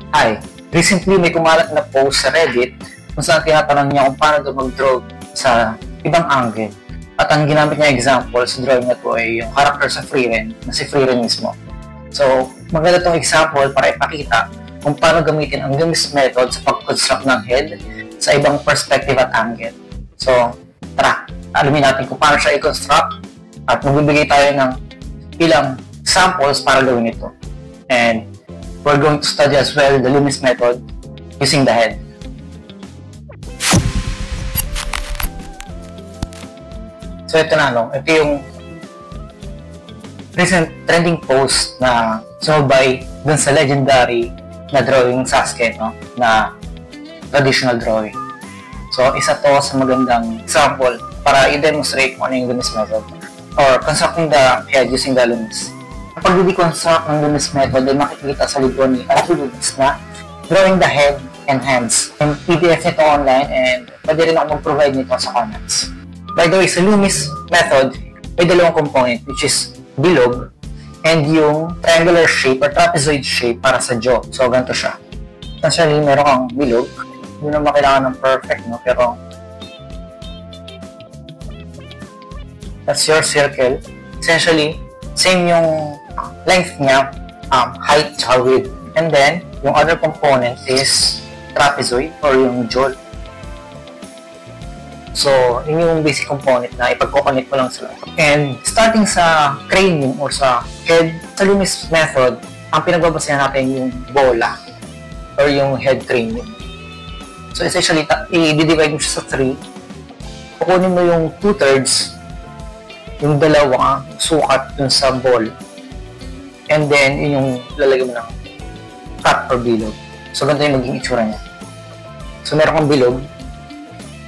Hi, recently may kumalat na post sa Reddit kung saan tinatanong niya kung paano daw mag-draw sa ibang angle. At ang ginamit niya example sa drawing na to ay yung character sa Frieren, na si Frieren mismo. So, maganda itong example para ipakita kung paano gamitin ang Loomis method sa pag-construct ng head sa ibang perspective at angle. So, tara, alamin natin kung paano siya i-construct at magbibigay tayo ng ilang samples para gawin ito. And we're going to study as well the Loomis method using the head. So ito na, no? Ito yung recent trending post na sumabay dun sa legendary na drawing Sasuke, no? Na traditional drawing. So isa to sa magandang example para i-demonstrate kung ano yung Loomis method or constructing the head using the Loomis. Kapag i-construct ng Loomis method ay makikita sa libro ni Andrew Loomis na drawing the head and hands. Yung PDF nito online and pwede rin ako mag-provide nito sa comments. By the way, sa Loomis method, may dalawang component which is bilog and yung triangular shape or trapezoid shape para sa jaw. So, ganito siya. Essentially, meron kang bilog. Hindi naman kailangan ng perfect, no? Pero, that's your circle. Essentially, same yung length niya, height, tsaka width. And then, yung other component is trapezoid or yung jaw. So, yun yung basic component na ipag-connect mo lang sila. And starting sa cranium or sa head, sa Loomis method, ang pinagbabasehan natin yung bola or yung head cranium. So, essentially, i-divide mo siya sa 3. Kukunin mo yung 2/3, yung dalawang sukat dun sa ball. And then, yun yung lalagyan mo ng cut or bilog. So, ganito yung maging itsura niya. So, meron kang bilog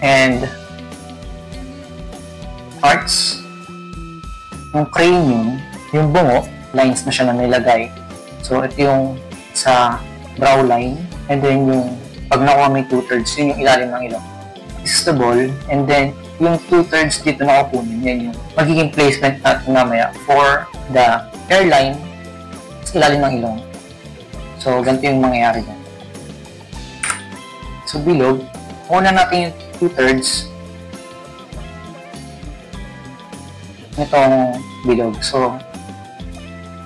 and parts. Yung cranium, yung bungo, lines na siya na nilagay. So, ito yung sa brow line. And then, yung pag nakuha may 2/3, yun yung ilalim ng ilong. This is the ball. And then, yung 2/3 dito na kukunin, yan yung magiging placement natin mamaya for the hairline sa ilalim ng ilong. So, ganito yung mangyayari dyan. So, bilog. Una natin yung 2/3 nitong bilog. So,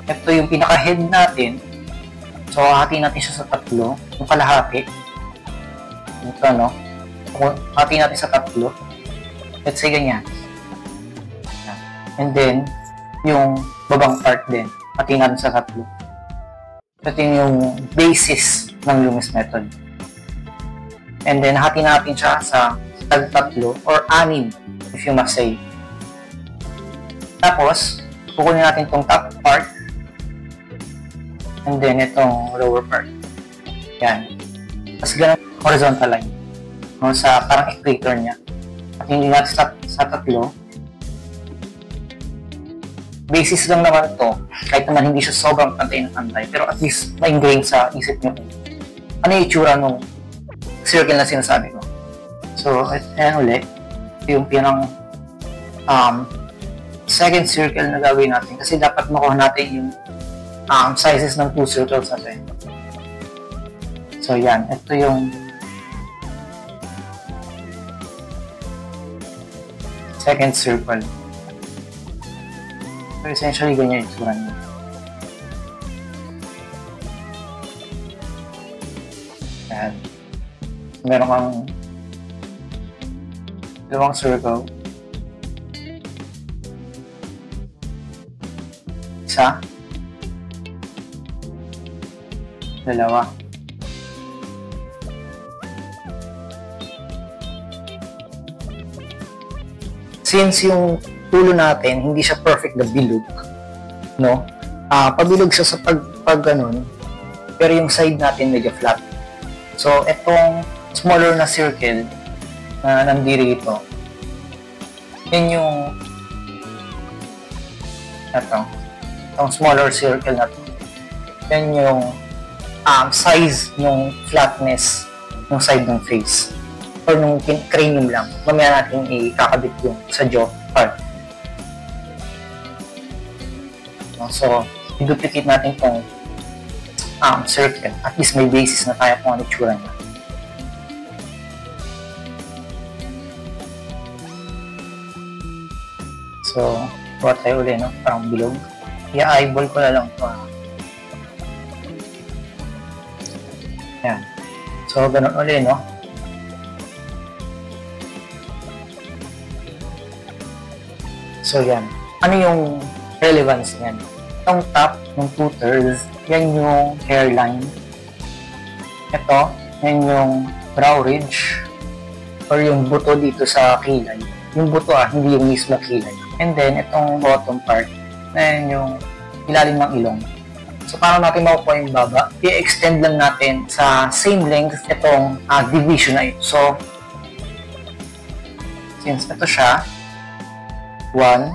ito yung pinaka-head natin. So, hati natin siya sa 3. Yung kalahati. Ito, no? Hati natin sa 3. Let's say ganyan. And then, yung babang part din. Hati natin sa 3. Ito yung basis ng Loomis method. And then, hati natin siya sa tag-3 or 6, if you must say. Tapos, kukunin natin itong top part and then itong lower part. Yan. Tapos ganun horizontal line. No, sa parang equator niya. At hindi natin sa 3. Basis lang naman ito. Kahit naman hindi siya sobrang pantay na pantay. Pero at least ma-ingrain sa isip nyo. Ano yung itsura nung circle na sinasabi ko. So, ayan ulit. Yung pinang second circle na gawin natin kasi dapat makuha natin yung sizes ng 2 circles natin. So yan, ito yung second circle. So essentially ganyan yung itsura niya. Yan. Meron kang dalawang circle. Isa, dalawa. Since yung tulo natin hindi siya perfect na bilog, no? Pabilog siya sa pag ganun, pero yung side natin medyo flat. So etong smaller na circle na nandiri ito, yun yung itong smaller circle na to. Yan yung size ng flatness ng side ng face or nung cranium lang. Mamaya natin ikakabit yung sa jaw part. So, i-duplicate natin itong circle. At least may basis na tayo kung ano itsura niya. So, buhat tayo ulit, no? Parang bilog. I-eyeball ko na lang ito. Yan. So, ganun ulit, no? So, yan. Ano yung relevance niyan? Itong top ng 2/3, yan yung hairline. Ito, yan yung brow ridge or yung buto dito sa kilay. Yung buto hindi yung mismo kilay. And then, itong bottom part, na yan yung ilalim ng ilong. So, paano natin makukuha yung baba? I-extend lang natin sa same length itong division na ito. So, since ito siya, 1,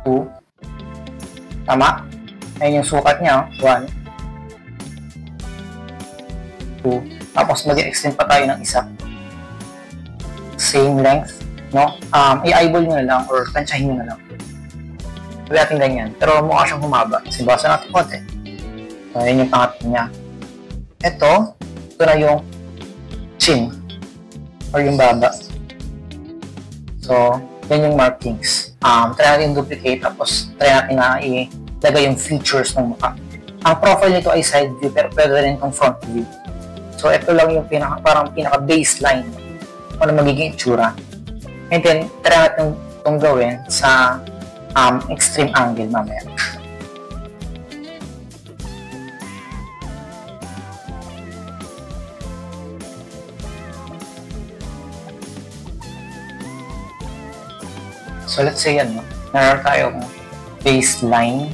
2, tama? Ayun yung sukat niya, 1, 2, tapos mag-extend pa tayo ng isa. Same length, no? I-eyeball nyo na lang or tansyahin nyo na lang. Sabi natin ganyan, pero mukha siyang humaba. Sibasan natin konti. So, yun yung pangatlo niya. Ito na yung chin or yung baba. So, yan yung markings. Try natin duplicate tapos try natin na ilagay yung features ng mukha. Ang profile nito ay side view pero pwede rin itong front view. So, ito lang yung parang pinaka-baseline kung ano magiging itsura. And then, try natin itong gawin sa extreme angle mamaya. So, let's say yan, no? Meron tayong baseline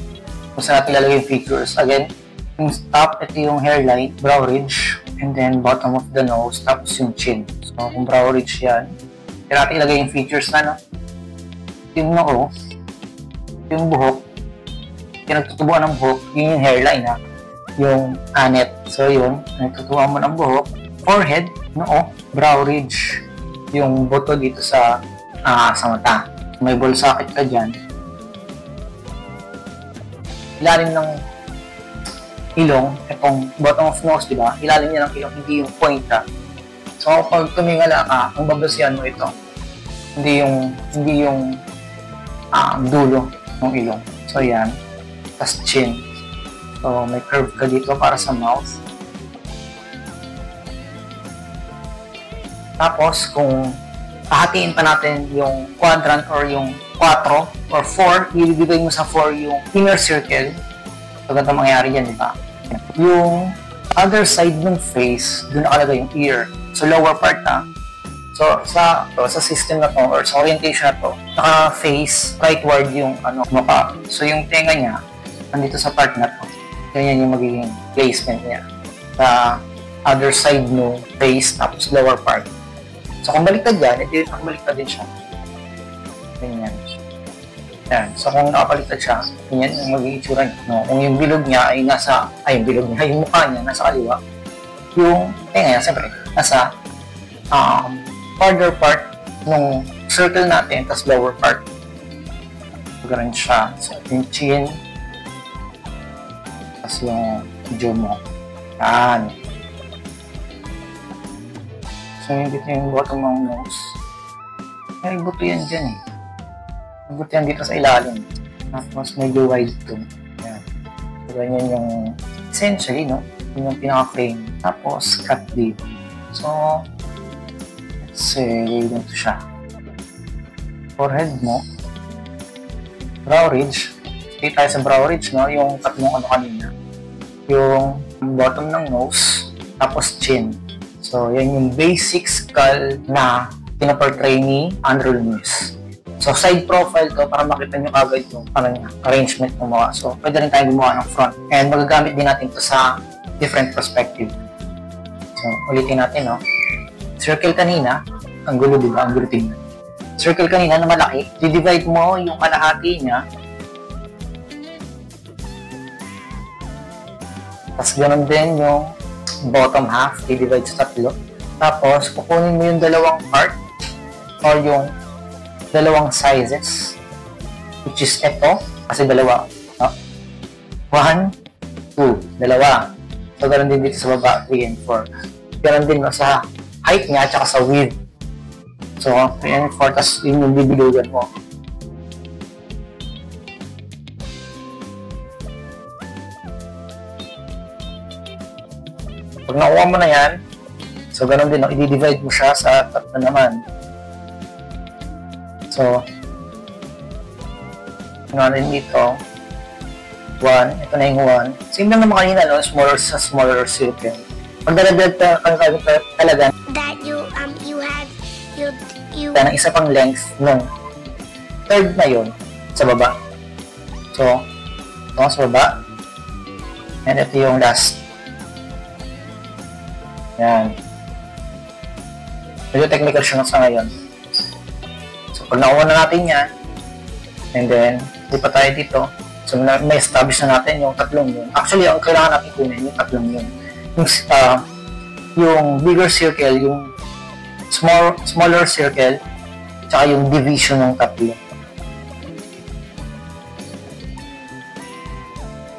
kung saan natin lalagay yung features. Again, yung top, ito yung hairline, brow ridge, and then bottom of the nose, tapos yung chin. So, kung brow ridge yan, kaya natin ilagay yung features na, no? Yung noo, yung buhok, yung nagtutubuan ng buhok, yun yung hairline, ha? Yung anet. So, yun, nagtutubuan mo ng buhok. Forehead, noo, brow ridge, yung buto dito sa mata. May ball socket ka dyan. Ilalim ng ilong, itong bottom of nose, diba? Ilalim niya ng ilong, hindi yung point, ha? So, pag tumingala ka, ang babasihan mo ito. Hindi yung dulo ng ilong. So, yan. Tapos chin. So, may curve ka dito para sa mouth. Tapos, kung hahatiin pa natin yung quadrant or yung 4 or 4, ibibigay mo sa 4 yung inner circle. So, ganito mangyayari yan, di ba? Yung other side ng face, doon nakalagay yung ear. So, lower part na. So, sa system na to or sa orientation na to, naka-face rightward yung mukha. So, yung tenga niya, nandito sa part na to. Ganyan yung magiging placement niya. Sa other side no face, tapos lower part. So, kung baliktad yan, edi nakabaliktad din siya. Ganyan. Yan. So, kung nakabaliktad siya, ganyan yung magiging itsura niya. No? Kung yung bilog niya ay yung mukha niya nasa kaliwa, yung tenga niya, siyempre, nasa farther part ng circle natin, tas lower part. So, ganun siya. So, yung chin, tas yung jaw mo. Yan. So, yung dito yung bottom ng nose. May buto yan dyan eh. May buto yan dito sa ilalim. Tapos medyo wide ito. Yan. So, ganyan yung essentially, no? Yun yung pinaka-frame. Tapos, cut deep. So, let's say, ganito siya. Forehead mo. Brow ridge. Stay tayo sa brow ridge, no? Yung tatlong kanina. Yung bottom ng nose. Tapos, chin. So, yan yung basic skull na pinaportray ni Andrew Lewis. So, side profile to para makita nyo kagad yung arrangement ng mukha. So, pwede rin tayo gumawa ng front. And magagamit din natin to sa different perspective. So, ulitin natin, no? Circle kanina, ang gulo, diba? Ang gulo tingnan. Circle kanina na malaki, di-divide mo yung kalahati niya. Tapos, ganun din yung bottom half, i-divide sa tatlo. Tapos, kukunin mo yung dalawang part or yung dalawang sizes, which is ito, kasi dalawa. No? 1, 2, dalawa. So, ganun din dito sa baba, 3 and 4. Ganun din sa height niya, tsaka sa width. So, 3 and 4, tapos yun yung bibilugan mo. Pag nakuha mo na yan, so ganun din, i-divide mo siya sa tatlo naman. So, ano rin dito, 1, ito na yung 1. Same lang naman kanina, no? Smaller circle. Pag dalagdag talaga, that you had, ng isa pang length nung third na yun sa baba. So, ito sa baba. And ito yung last. Yan. Medyo technical siya sa ngayon. So, pag nakuha na natin yan, and then, di pa tayo dito. So, na-establish na natin yung tatlong yun. Actually, ang kailangan natin kunin, yung tatlong yun. Yung bigger circle, yung smaller circle, tsaka yung division ng tatlo.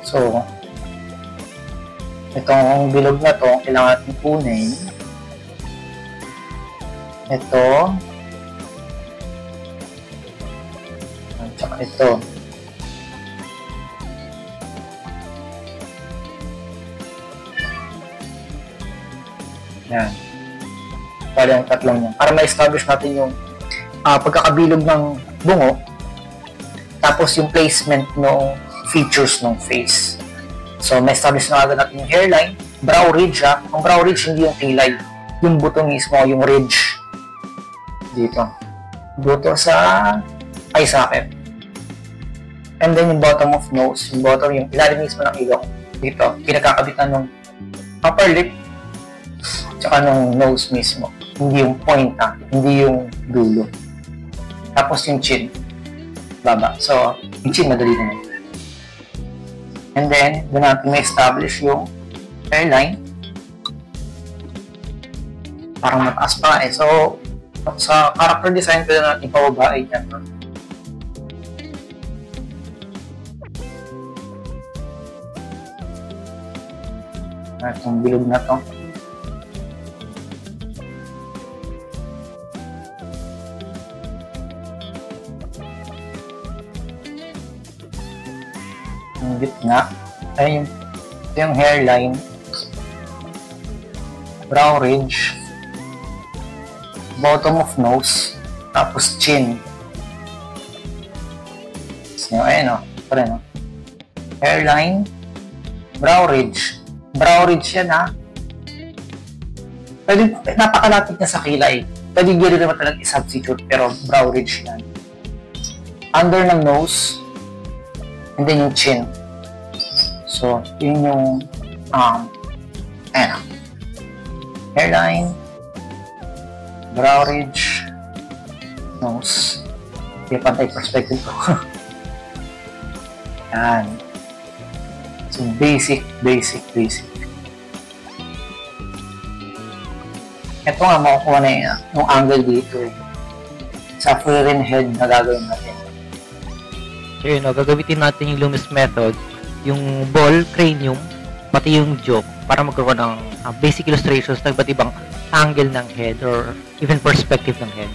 So, itong bilog na to, kailangan natin kunin. Ito. At saka ito. Yan. Bali ang tatlong yan. Para ma-establish natin yung pagkakabilog ng bungo, tapos yung placement ng features ng face. So, ma-establish na agad natin yung hairline, brow ridge ha. Ang brow ridge hindi yung kilay. Yung buto mismo, yung ridge. Dito. Buto sa eye socket. And then yung bottom of nose, yung bottom, yung ilalim mismo ng ilong. Dito, pinagkakabitan ng upper lip, tsaka ng nose mismo. Hindi yung point hindi yung dulo. Tapos yung chin, baba. So, yung chin, madali na yun. And then, doon natin ma-establish yung hairline. Parang mataas pa eh. So, sa character design, pwede natin pababain yan. Itong bilog na to. Yung gitna. Ay, ito yung hairline. Brow ridge. Bottom of nose. Tapos chin. So, ayun o. Ito rin o. Hairline. Brow ridge. Brow ridge yan ha. Pwede, napakalapit na sa kilay. Pwede gano'n naman talagang i-substitute, pero brow ridge yan. Under ng nose, and then yung chin. So, yun yung, ayan. Hairline, brow ridge, nose. Hindi pantay perspective ko. Yan. So, basic. Ito nga, makukuha na yung angle dito eh. Sa foreign head na gagawin natin. So yun, gagamitin natin yung Loomis method, yung ball, cranium, pati yung jaw, para magkaroon ng basic illustrations ng iba't ibang angle ng head or even perspective ng head.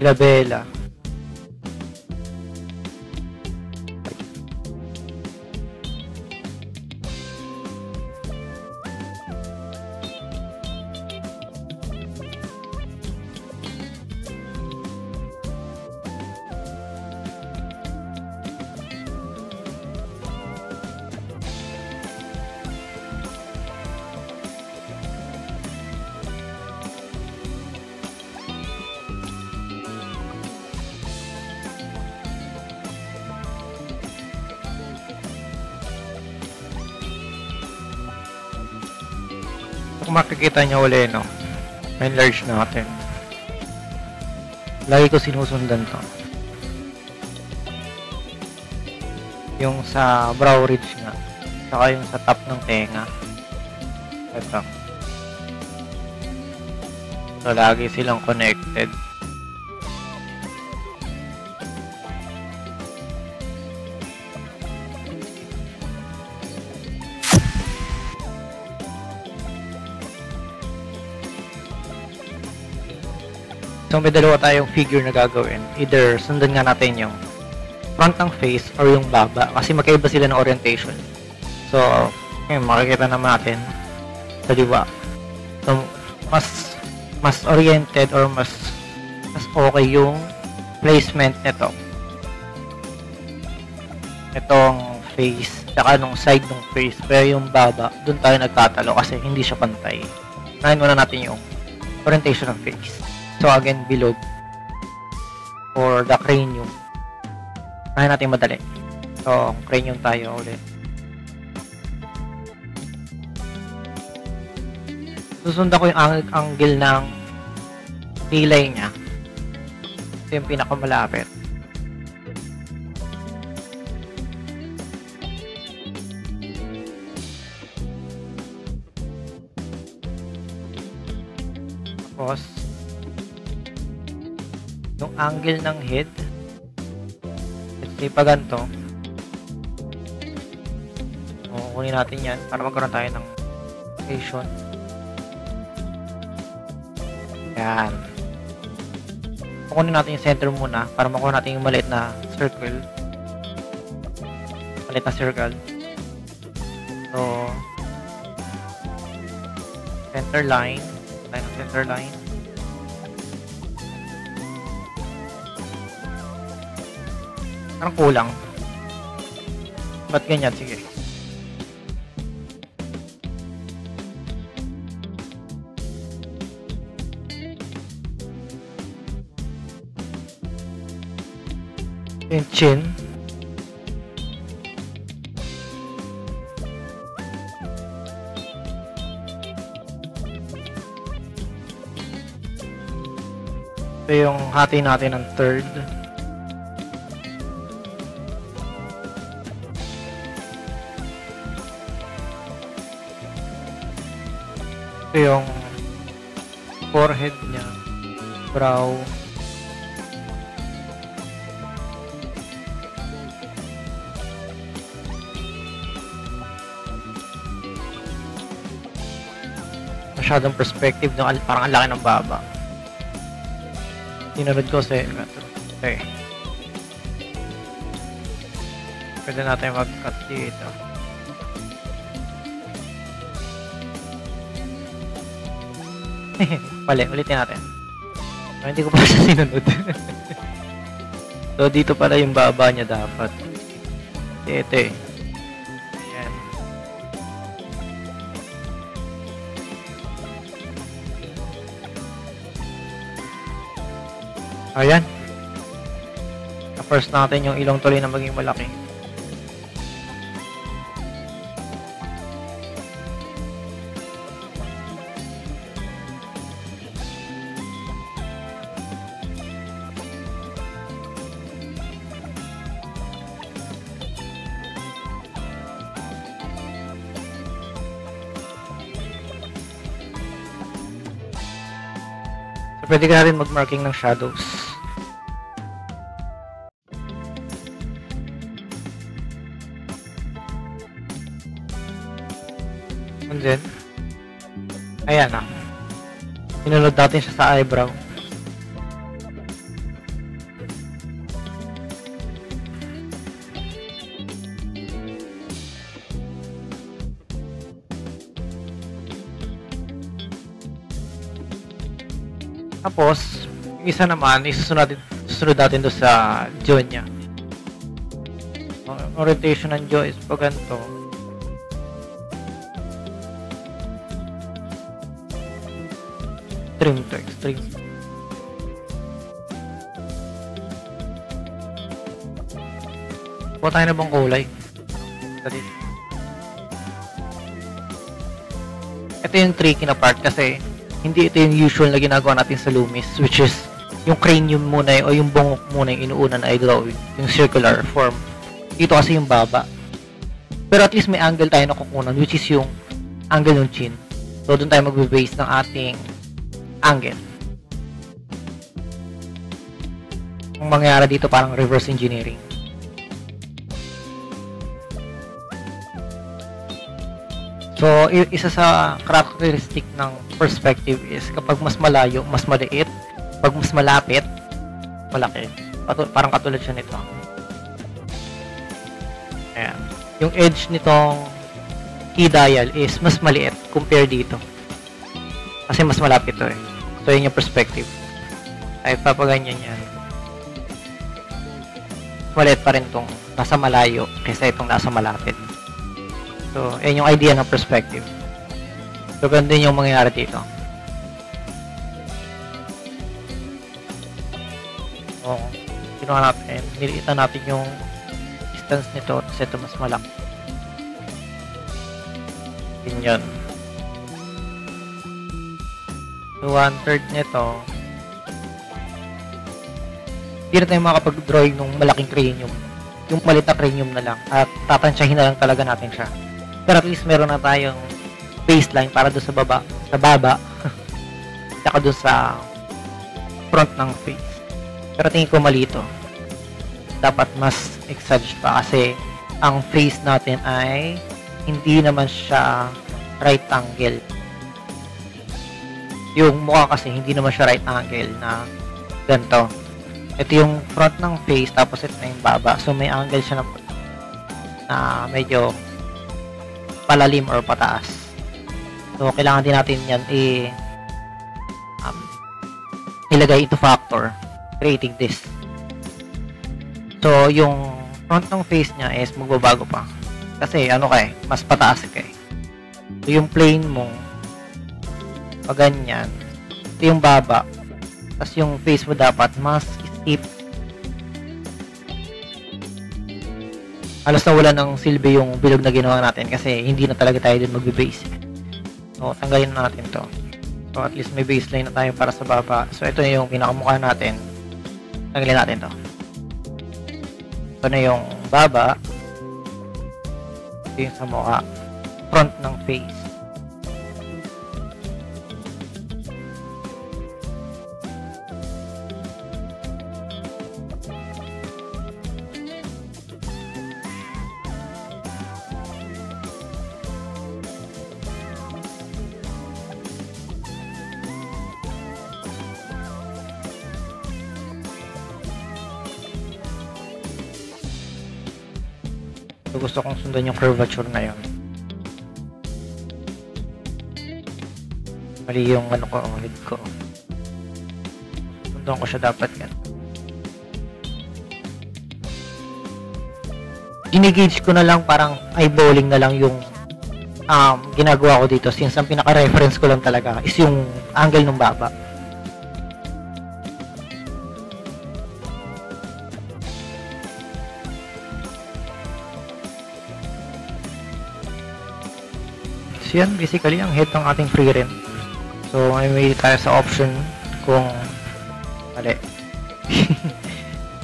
Glabella. Kung makikita nyo ulit, no? Enlarge natin. Lagi ko sinusundan to. Yung sa brow ridge nga. Saka yung sa top ng tenga. Ito. So, lagi silang connected. So, may dalawa tayong figure na gagawin. Either sundan nga natin yung front ng face or yung baba. Kasi magkaiba sila ng orientation. So, ngayon, makikita naman natin sa diba. So, mas oriented or mas okay yung placement nito. Itong face, tsaka nung side ng face. Pero yung baba, dun tayo nagtatalo kasi hindi siya pantay. Nahin muna natin yung orientation ng face. So again, below or the cranium. Kaya natin madali. So, cranium tayo ulit. Susundan ko yung angle ng kilay niya. Ito yung pinakamalapit. Tapos, yung angle ng head, let's say pa ganito, kukunin natin yan para magkaroon tayo ng location. Yan, kukunin natin yung center muna para makuha natin yung maliit na circle. So, center line ng center line. Parang kulang. Ba't ganyan? Sige. Yung chin. Ito yung hati natin ng third. Ito yung forehead niya, brow, masyadong perspective ng parang ang laki ng baba. Tinunod ko sa okay. Pwede natin mag-cut dito. Pali, ulitin natin. So, hindi ko pa siya sinunod. So, dito pala yung baba niya dapat. Ito eh. Ayan. Ayan. Na-first natin yung ilong tuloy na maging malaki. So, pwede ka na rin mag-marking ng shadows. And then, ayan na. Sinunod natin siya sa eyebrow. Tapos, yung isa naman, susunod natin doon sa jaw niya. Ang orientation ng jaw is pag ganito. Extreme to extreme. Kuha tayo na bang kulay? Dali. Ito yung tricky na part kasi hindi ito yung usual na ginagawa natin sa Loomis, which is yung cranium muna o yung bungok muna yung inuuna na i-drawing, yung circular form. Dito kasi yung baba. Pero at least may angle tayo na kukunan, which is yung angle ng chin. So doon tayo magbe-base ng ating angle. Ang mangyayari dito parang reverse engineering. So, isa sa characteristic ng perspective is kapag mas malayo, mas maliit. Pag mas malapit, malaki. Parang katulad siya nito. Ayan. Yung edge nitong key dial is mas maliit compare dito. Kasi mas malapit to eh. So, yun yung perspective. Ay, papaganyan yan. Maliit pa rin tong nasa malayo kaysa itong nasa malapit. So, yan yung idea ng perspective. So, ganun din yung mangyayari dito. O, ginawa natin, niliitan natin yung distance nito kasi ito mas malaki. Yun. So, 1/3 nito, hindi na tayo makapag-drawing ng malaking cranium. Yung maliit na cranium na lang. At tatansyahin na lang talaga natin siya. Pero at least meron na tayong baseline para doon sa baba. Sa baba. Saka doon sa front ng face. Pero tingin ko mali ito. Dapat mas exage pa kasi ang face natin ay hindi naman siya right angle. Yung mukha kasi hindi naman siya right angle na ganito. Ito yung front ng face tapos ito na yung baba. So may angle siya na medyo palalim or pataas. So kailangan din natin yan ilagay into factor creating this. So yung front ng face niya is magbabago pa. Kasi ano kay, mas pataas kay. So yung plane mo pag ganyan, ito yung baba. Tapos yung face mo dapat mas steep. Halos nawala ng silbi yung bilog na ginawa natin kasi hindi na talaga tayo din magbe-basic. So, tanggalin na natin to. So, at least may baseline na tayo para sa baba. So, ito na yung pinakamukha natin. Tanggalin natin to. Ito na yung baba. Ito yung sa mukha. Front ng face. So, gusto kong sundan yung curvature na yun. Mali yung ano ko, head ko. Sundan ko siya dapat yan. Ginigauge ko na lang, parang eyeballing na lang yung ginagawa ko dito since ang pinaka-reference ko lang talaga is yung angle ng baba. So yan, basically ang head ng ating free rem. So may tayo sa option kung mali.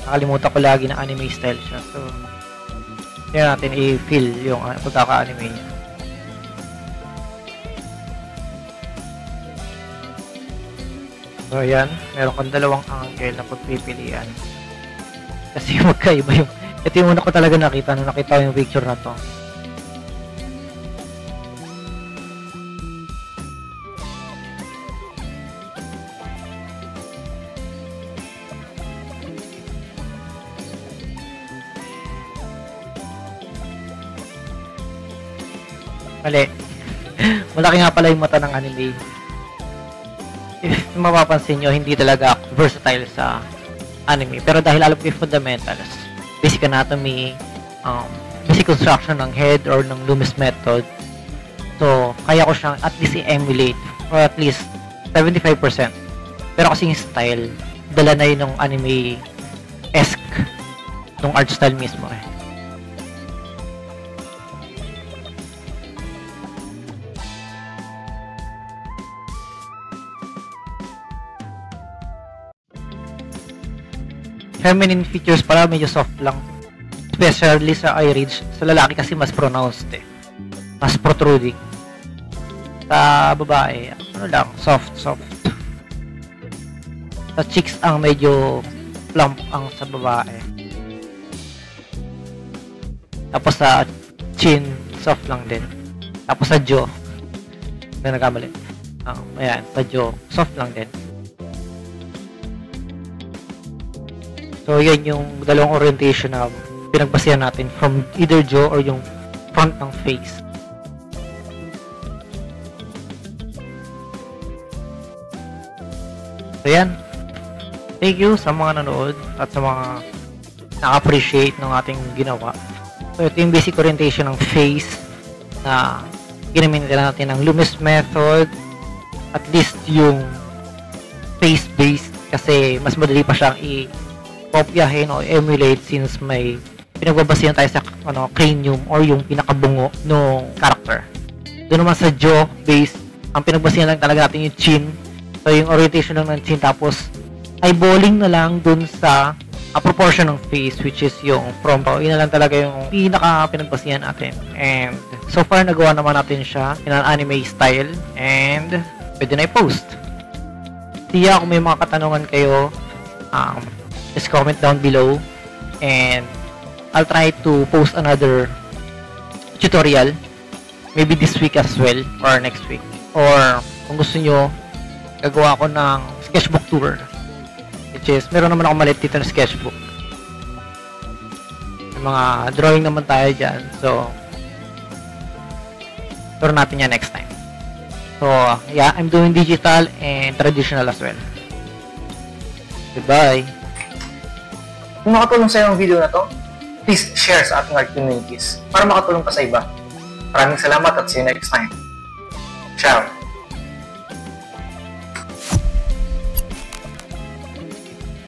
Nakalimutan ko lagi na anime style siya. So yan natin i-feel yung pagkaka-anime niya. So yan, meron kang dalawang angle na pagpipilian. Kasi magkaiba yung ito yung una ko talaga nakita nung nakita ko yung picture na to. Mali. Malaki nga pala yung mata ng anime. mapapansin nyo, hindi talaga ako versatile sa anime. Pero dahil alam ko yung fundamentals, basic anatomy, basic construction ng head or ng Loomis method, so kaya ko siyang at least i-emulate or at least 75%. Pero kasi yung style, dala na yun ng anime-esque nung art style mismo eh. Feminine features pala medyo soft lang, especially sa eye ridge. Sa lalaki kasi mas pronounced eh, mas protruding. Sa babae ano lang, soft. Sa cheeks ang medyo plump ang sa babae, tapos sa chin soft lang din, tapos sa jaw na nagkamali, ayan, sa jaw soft lang din. So, yan yung dalawang orientation na pinagbasihan natin from either jaw or yung front ng face. So, yan. Thank you sa mga nanood at sa mga na-appreciate ng ating ginawa. So, ito yung basic orientation ng face na ginamit natin ng Loomis method. At least yung face-based kasi mas madali pa siyang kopyahin o emulate since may pinagbabasihan tayo sa cranium or yung pinakabungo ng character. Doon naman sa jaw base, ang pinagbasihan lang talaga natin yung chin. So yung orientation lang ng chin, tapos eyeballing na lang dun sa proportion ng face, which is yung from yun na lang talaga yung pinaka pinagbasihan natin. And so far nagawa naman natin siya in an anime style and pwede na i-post. Siya kung may mga katanungan kayo, just comment down below and I'll try to post another tutorial maybe this week as well or next week, or kung gusto nyo gagawa ako ng sketchbook tour, which is meron naman ako maliit dito na sketchbook, yung mga drawing naman tayo dyan, so tour natin yan next time. So yeah, I'm doing digital and traditional as well. Goodbye. Kung nakatulong sa'yo ang video na to, please share sa ating art communities para makatulong pa sa iba. Maraming salamat at see you next time. Ciao!